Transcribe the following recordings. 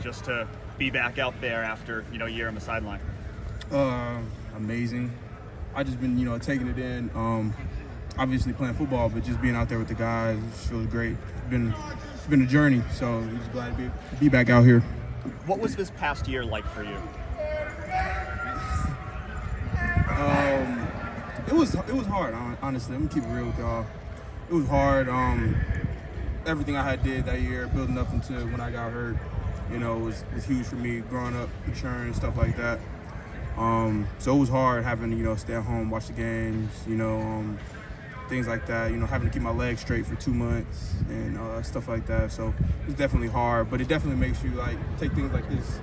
Just to be back out there after a year on the sideline? Amazing. I just been taking it in. Obviously playing football, but just being out there with the guys feels great. It's been a journey, so I'm just glad to be back out here. What was this past year like for you? It was hard. Honestly, I'm gonna keep it real with y'all. It was hard. Everything I had did that year, building up until when I got hurt, was huge for me. Growing up, insurance, stuff like that. So it was hard having to stay at home, watch the games, things like that. Having to keep my legs straight for 2 months and stuff like that. So it's definitely hard, but it definitely makes you take things like this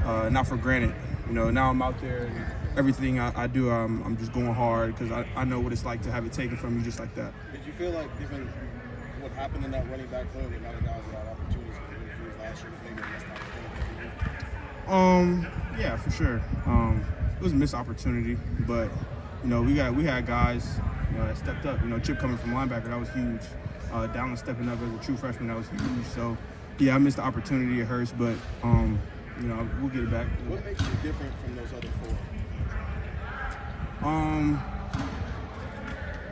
not for granted. Now I'm out there and everything I do, I'm just going hard because I know what it's like to have it taken from you just like that. Did you feel like, given what happened in that running back room, that other guys got opportunities for injuries last year, maybe a missed opportunity? Yeah, for sure. It was a missed opportunity, but we had guys that stepped up. Chip coming from linebacker, that was huge. Dallin stepping up as a true freshman, that was huge. So yeah, I missed the opportunity. It hurts, but we'll get it back. What makes you different from those other four? I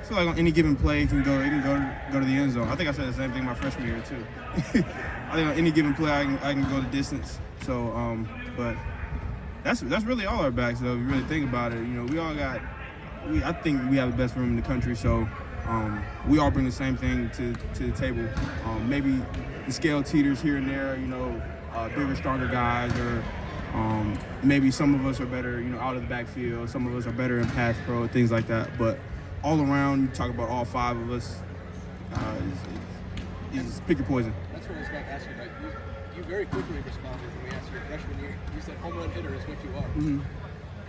feel like on any given play, it can go to the end zone. I think I said the same thing my freshman year too. I think on any given play, I can go the distance. So, but that's really all our backs though. If you really think about it, we all got. I think we have the best room in the country. So, we all bring the same thing to the table. Maybe the scale teeters here and there. Bigger, stronger guys, or maybe some of us are better, out of the backfield. Some of us are better in pass pro, things like that. But all around, you talk about all five of us. Is pick your poison. That's what I was about to ask you about. You very quickly responded when we asked you your freshman year. You said home run hitter is what you are. Mm-hmm.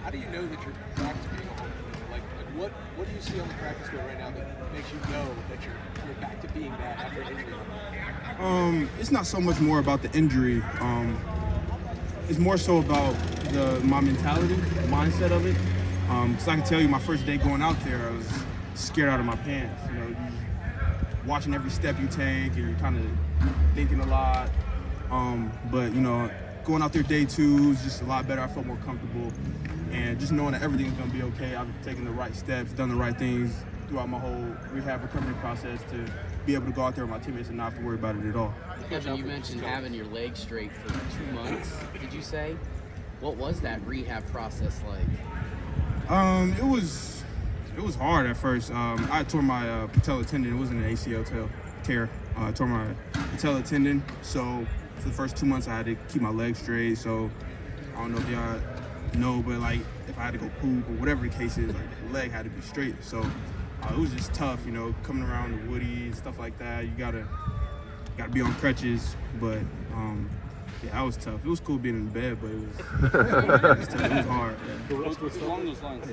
How do you know that you're back to being a home run hitter? Like what do you see on the practice field right now that makes you know that you're back to being that after injury? It's not so much more about the injury. It's more so about my mentality, the mindset of it. Because I can tell you, my first day going out there, I was scared out of my pants. You watching every step you take, and you're kind of thinking a lot. But going out there day two is just a lot better. I felt more comfortable, and just knowing that everything's gonna be okay. I've taken the right steps, done the right things throughout my whole rehab recovery process to be able to go out there with my teammates and not have to worry about it at all. Kevin, you mentioned having your legs straight for 2 months. Did you say? What was that rehab process like? It was hard at first. I tore my patella tendon. It wasn't an ACL tear. I tore my patella tendon. So for the first 2 months, I had to keep my legs straight. So I don't know if y'all know, but if I had to go poop or whatever the case is, the leg had to be straight. So it was just tough, coming around the woody and stuff like that. You gotta be on crutches, but yeah, that was tough. It was cool being in bed, but it was tough. It was hard. Yeah. Along those lines,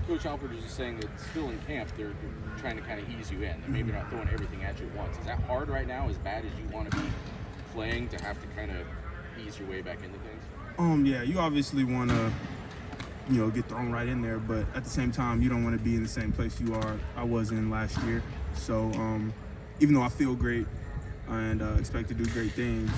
Coach Alford is just saying that still in camp, they're trying to kind of ease you in. They're maybe not throwing everything at you at once. Is that hard right now, as bad as you want to be playing, to have to kind of ease your way back into things? Yeah, you obviously want to, get thrown right in there, but at the same time, you don't want to be in the same place I was in last year. So even though I feel great and expect to do great things,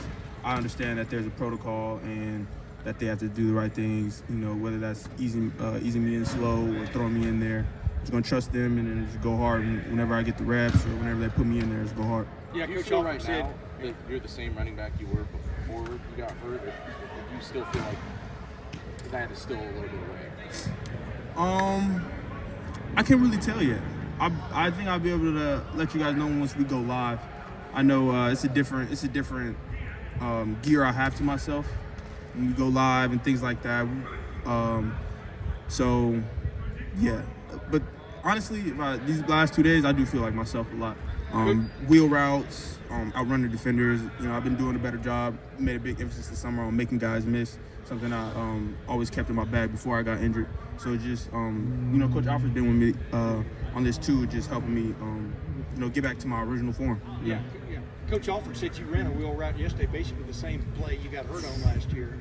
I understand that there's a protocol and that they have to do the right things, whether that's easing me in slow or throwing me in there. I'm just going to trust them and then just go hard whenever I get the reps or whenever they put me in there, just go hard. Yeah, Coach Alford said that you're the same running back you were before you got hurt, but you still feel like that is still a little bit away? I can't really tell yet. I think I'll be able to let you guys know once we go live. I know it's a different gear I have to myself when we go live and things like that. So yeah, but honestly, these last 2 days I do feel like myself a lot. Wheel routes, outrun the defenders. I've been doing a better job. Made a big emphasis this summer on making guys miss. Something I always kept in my bag before I got injured. So just Coach Alfred's been with me on this too, just helping me get back to my original form. Yeah. Coach Alford said you ran a wheel route yesterday, basically the same play you got hurt on last year.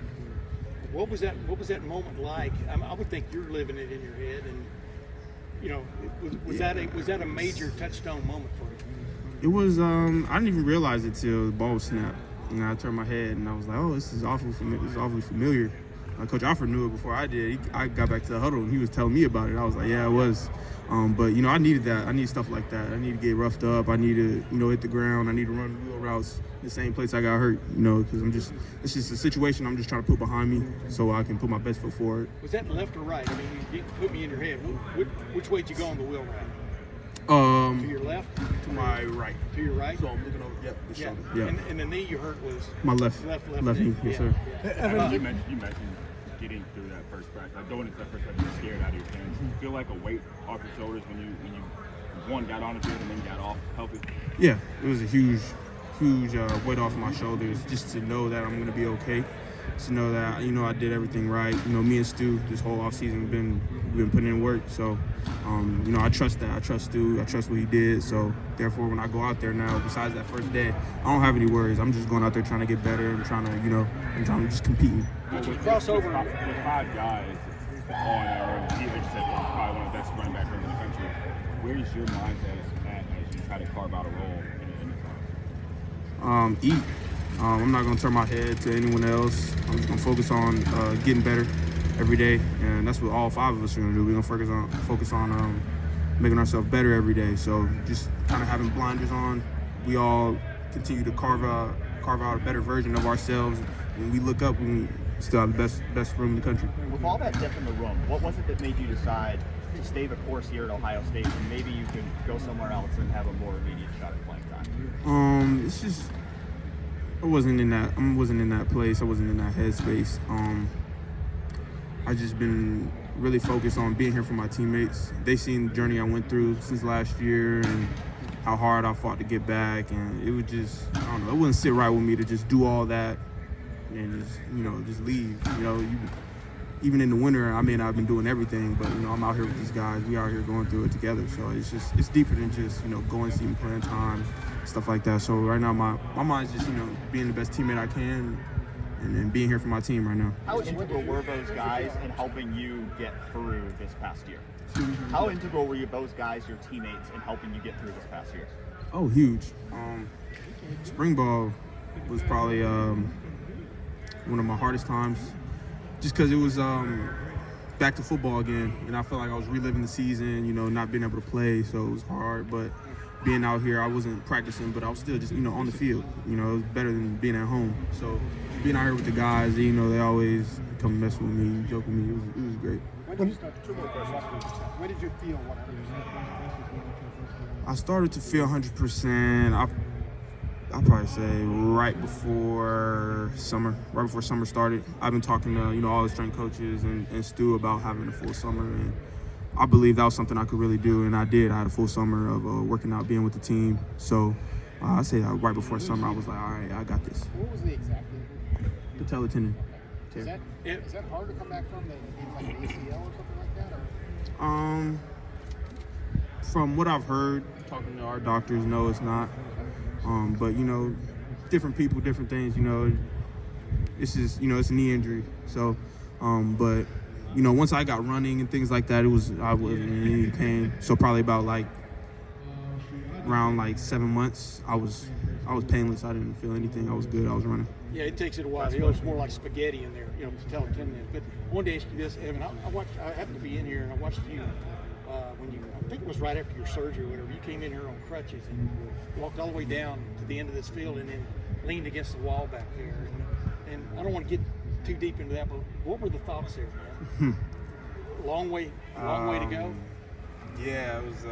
What was that moment like? I would think you're living it in your head, and was that a major touchstone moment for you? It was. I didn't even realize it till the ball was snapped. And I turned my head, and I was like, oh, this is awfully familiar. Coach Alford knew it before I did. I got back to the huddle, and he was telling me about it. I was like, yeah, it was. But, I needed that. I need stuff like that. I need to get roughed up. I need to, hit the ground. I need to run wheel routes the same place I got hurt, because it's just a situation I'm just trying to put behind me so I can put my best foot forward. Was that left or right? I mean, you put me in your head. Which way did you go on the wheel route? To your left? To my right. To your right? So I'm looking over, the shoulder. Yeah. And the knee you hurt was? My left knee, yes, sir. You mentioned getting through that first practice, like going into that first practice, you're scared out of your pants. Do you feel like a weight off your shoulders when you one got on the field and then got off healthy? Yeah, it was a huge weight off my shoulders, just to know that I'm going to be okay. To know that I did everything right. Me and Stu this whole offseason been putting in work. So I trust that. I trust Stu. I trust what he did. So therefore, when I go out there now, besides that first day, I don't have any worries. I'm just going out there trying to get better and trying to just competing. Crossover with 5 guys on there, you said probably one of the best running back rooms in the country. Where's your mindset at as you try to carve out a role in the time? Eat. I'm not going to turn my head to anyone else. I'm just going to focus on getting better every day, and that's what all 5 of us are going to do. We're going to focus on making ourselves better every day. So just kind of having blinders on, we all continue to carve out a better version of ourselves. When we look up, we still have the best room in the country. With all that depth in the room, what was it that made you decide to stay the course here at Ohio State, and maybe you could go somewhere else and have a more immediate shot at playing time? It's just I wasn't in that place. I wasn't in that headspace. I just been really focused on being here for my teammates. They seen the journey I went through since last year and how hard I fought to get back, and it would just, I don't know, it wouldn't sit right with me to just do all that and just leave. Even in the winter, I may not have been doing everything, but I'm out here with these guys. We out here going through it together. So it's deeper than just going, seeing playing time, stuff like that. So right now my mind's just being the best teammate I can and being here for my team right now. How integral were those guys in helping you get through this past year? How integral were those guys, your teammates, in helping you get through this past year? Oh, huge. Spring ball was probably one of my hardest times, just because it was back to football again, and I felt like I was reliving the season, not being able to play, so it was hard. But being out here, I wasn't practicing, but I was still just, on the field. It was better than being at home. So being out here with the guys, they always come mess with me, joke with me. It was great. Two more questions. When did you feel 100%? I started to feel 100%. I'll probably say right before summer started. I've been talking to all the strength coaches and Stu about having a full summer, and I believe that was something I could really do, and I did. I had a full summer of working out, being with the team. So I say right before summer, I was like, all right, I got this. What was the exact injury? Patella tendon. Is that hard to come back from? Like an ACL or something like that? Or? From what I've heard, talking to our doctors, no, it's not. But different people, different things. It's just it's a knee injury. So, but once I got running and things like that, I wasn't in any pain. So probably about around 7 months, I was painless. I didn't feel anything. I was good. I was running. Yeah, it takes it a while. It's more like spaghetti in there, patella tendon. But I wanted to ask you this, Evan. I happened to be in here and I watched you when I think it was right after your surgery or whatever. You came in here on crutches and walked all the way down to the end of this field and then leaned against the wall back there. And I don't want to get too deep into that, but what were the thoughts there, man? Long way to go. Yeah, it was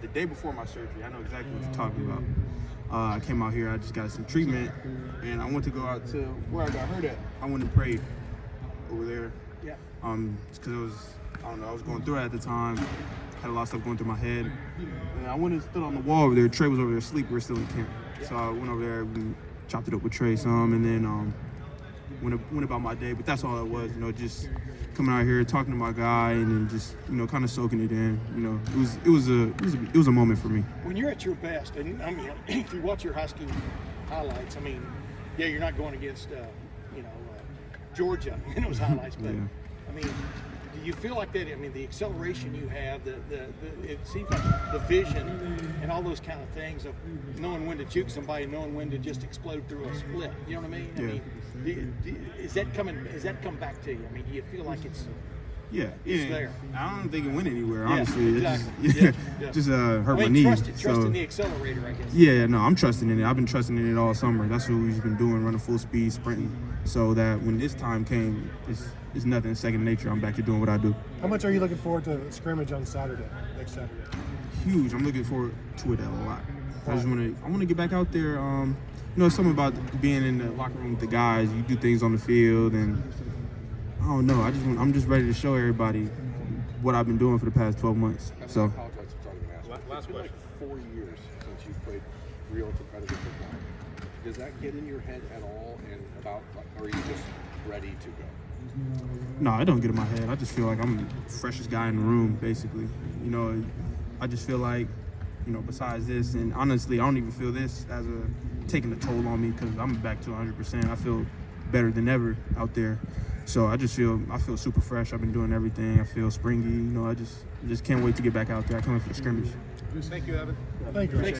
the day before my surgery. I know exactly what you're talking about. I came out here, I just got some treatment, and I went to go out to where I got hurt at. I went and prayed over there. Yeah. Because it was, I don't know, I was going through it at the time. Had a lot of stuff going through my head. And I went and stood on the wall over there. Trey was over there asleep. We were still in camp. So I went over there, we chopped it up with Trey some, and then went about my day. But that's all it was, just coming out here, talking to my guy, and then just, kind of soaking it in. It was a moment for me. When you're at your best, and I mean, if you watch your high school highlights, I mean, yeah, you're not going against, Georgia in those highlights, but Yeah. I mean, Do you feel like that? I mean, the acceleration you have, it seems like the vision and all those kind of things of knowing when to juke somebody, knowing when to just explode through a split. You know what I mean? Yeah. I mean, is that come back to you? I mean, do you feel like it's Yeah, there? I don't think it went anywhere. Yeah, Honestly, exactly. it just hurt my knee. Trusting the accelerator, I guess. Yeah, no, I'm trusting in it. I've been trusting in it all summer. That's what we've been doing, running full speed, sprinting, so that when this time came, it's nothing second nature. I'm back to doing what I do. How much are you looking forward to scrimmage on Saturday, next Saturday? Huge. I'm looking forward to it a lot. I want to get back out there. You know, something about being in the locker room with the guys. You do things on the field, and I don't know. I'm just ready to show everybody what I've been doing for the past 12 months. I So. apologize for talking to It's been like 4 years since you've played real competitive football. Does that get in your head at all, and or are you just ready to go? No, I don't get in my head. I just feel like I'm the freshest guy in the room, basically. You know, I just feel like, you know, besides this, and honestly, I don't even feel this as taking a toll on me because I'm back to 100%. I feel better than ever out there. So I feel super fresh. I've been doing everything. I feel springy. You know, I just can't wait to get back out there. I can't wait for the scrimmage. Thank you, Evan. Thank you.